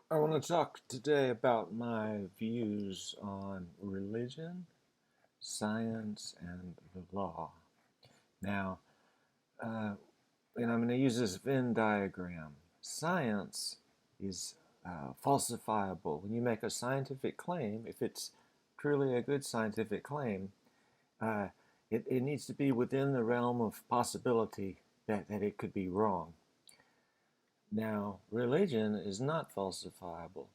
I want to talk today about my views on religion, science, and the law. Now, uh, and I'm going to use this Venn diagram. Science is falsifiable. When you make a scientific claim, if it's truly a good scientific claim, uh, it needs to be within the realm of possibility that it could be wrong. Now, religion is not falsifiable.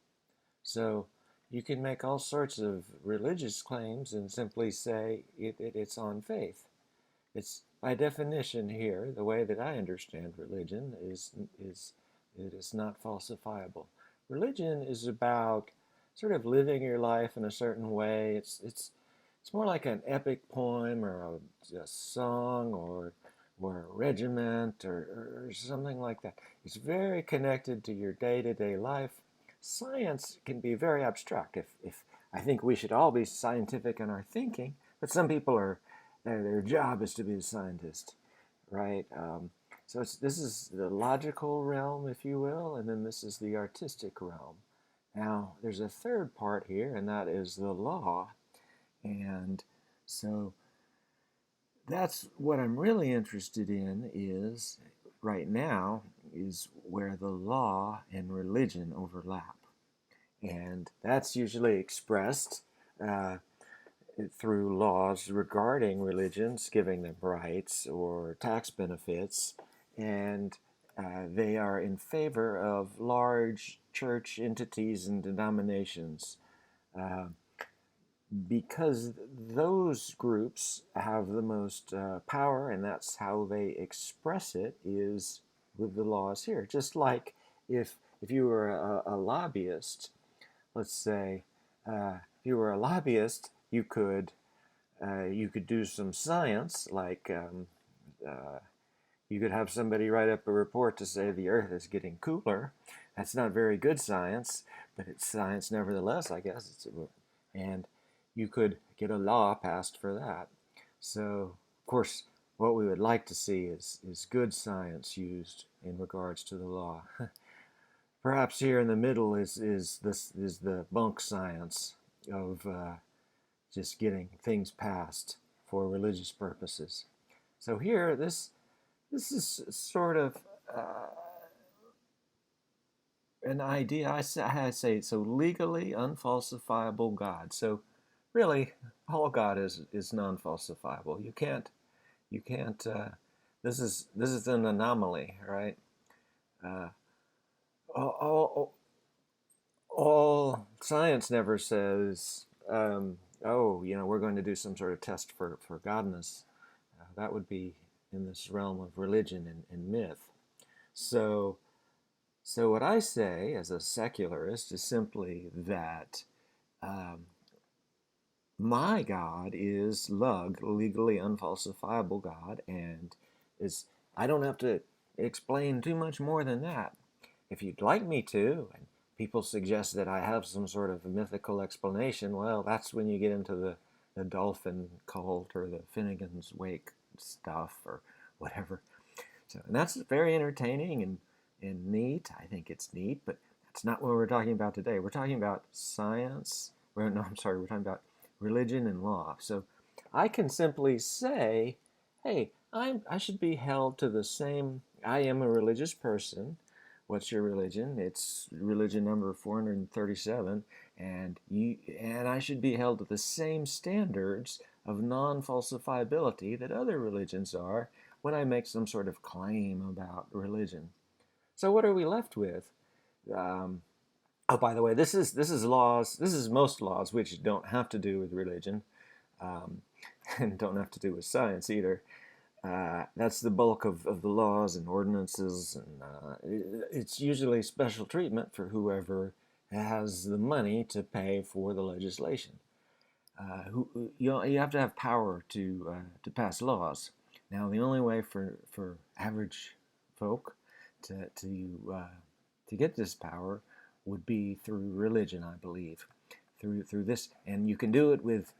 So you can make all sorts of religious claims and simply say it's on faith. It's by definition here, the way that I understand religion is it is not falsifiable. Religion is about sort of living your life in a certain way. It's more like an epic poem or a song or a regiment or something like that. It's very connected to your day-to-day life. Science can be very abstract. If I think we should all be scientific in our thinking, but some people are their job is to be a scientist, right? So this is the logical realm, if you will, and then this is the artistic realm. Now, there's a third part here, and that is the law. And so that's what I'm really interested in is right now is where the law and religion overlap. And that's usually expressed uh, through laws regarding religions, giving them rights or tax benefits, and they are in favor of large church entities and denominations. Uh, because those groups have the most power, and that's how they express it, is with the laws here. Just like if you were a lobbyist, let's say, if you were a lobbyist, you could do some science, like uh, you could have somebody write up a report to say the Earth is getting cooler. That's not very good science, but it's science nevertheless, I guess. And you could get a law passed for that. So, of course, what we would like to see is good science used in regards to the law. Perhaps here in the middle is the bunk science of just getting things passed for religious purposes. So here, this is sort of uh, an idea. I say so legally unfalsifiable God. So really, all God is non-falsifiable. You can't. This is an anomaly, right? Uh, all, all all science never says, oh, we're going to do some sort of test for godness. That would be in this realm of religion and myth. So, so what I say as a secularist is simply that um, my God is lug, legally unfalsifiable God, and is I don't have to explain too much more than that. If you'd like me to, and people suggest that I have some sort of mythical explanation, well, that's when you get into the dolphin cult or the Finnegan's Wake stuff or whatever. So, and that's very entertaining and neat. I think it's neat, but that's not what we're talking about today. We're talking about science. No, I'm sorry. We're talking about religion and law. So I can simply say, hey, I should be held to the same. I am a religious person. What's your religion? It's religion number 437, and I should be held to the same standards of non-falsifiability that other religions are when I make some sort of claim about religion. So what are we left with? Um, oh, by the way, this is laws. This is most laws which don't have to do with religion, um, and don't have to do with science either. That's the bulk of the laws and ordinances, and it's usually special treatment for whoever has the money to pay for the legislation. You have to have power to pass laws. Now, the only way for average folk to get this power would be through religion, I believe, through this, and you can do it with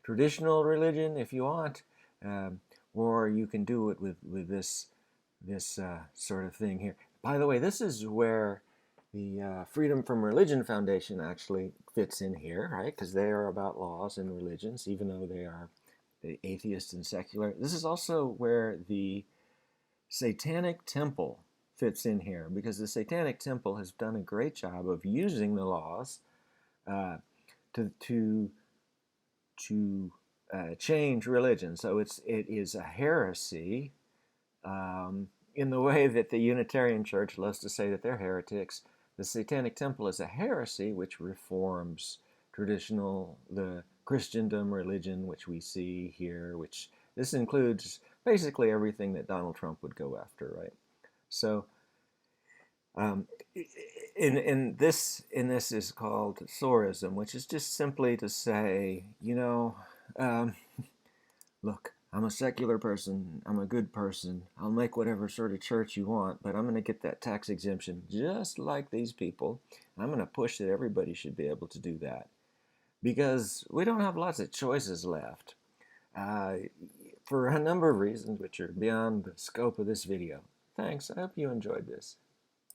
traditional religion if you want, um, or you can do it with this sort of thing here. By the way, this is where The Freedom from Religion Foundation actually fits in here, right? Because they are about laws and religions, even though they are atheist and secular. This is also where the Satanic Temple fits in here, because the Satanic Temple has done a great job of using the laws uh, to change religion. So it is a heresy in the way that the Unitarian Church loves to say that they're heretics. The Satanic Temple is a heresy which reforms the Christendom religion, which we see here, which this includes basically everything that Donald Trump would go after, right? So, um, in this is called Thorism, which is just simply to say, um, look, I'm a secular person. I'm a good person. I'll make whatever sort of church you want, but I'm going to get that tax exemption just like these people. I'm going to push that everybody should be able to do that because we don't have lots of choices left uh, for a number of reasons which are beyond the scope of this video. Thanks. I hope you enjoyed this.